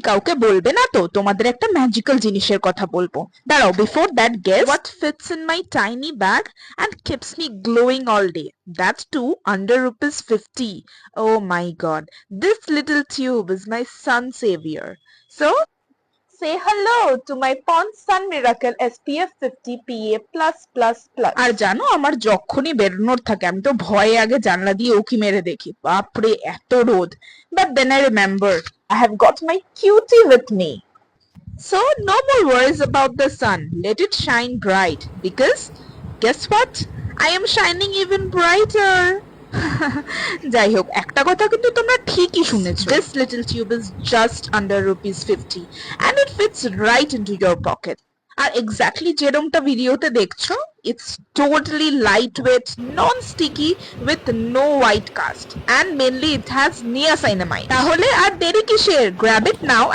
কাউকে বলবে না তো? তোমাদের একটা ম্যাজিক্যাল জিনিসের কথা বলবো। দাঁড়াও, before that guess what fits in my tiny bag and keeps me glowing all day? That too under rupees 50. Oh my god, this little tube is my sun savior. So say hello to my Pond's Sun Miracle SPF 50 PA+++। আর জানো, আমার যখনই বেরোনোর থাকে আমি তো ভয়ে আগে জানলা দিয়ে উঁকি মেরে দেখি, বাপরে এত রোদ। But then I remember I have got my cutie with me. So no more worries about the sun. Let it shine bright because guess what? I am shining even brighter. যাই হোক, একটা কথা কিন্তু তোমরা ঠিকই শুনেছো। This little tube is just under rupees 50 and it fits right into your pocket. আর exactly যেরকমটা ভিডিওতে দেখছো, it's totally lightweight, non-sticky with no white cast and mainly it has niacinamide. তাহলে আর দেরি কিসের? Grab it now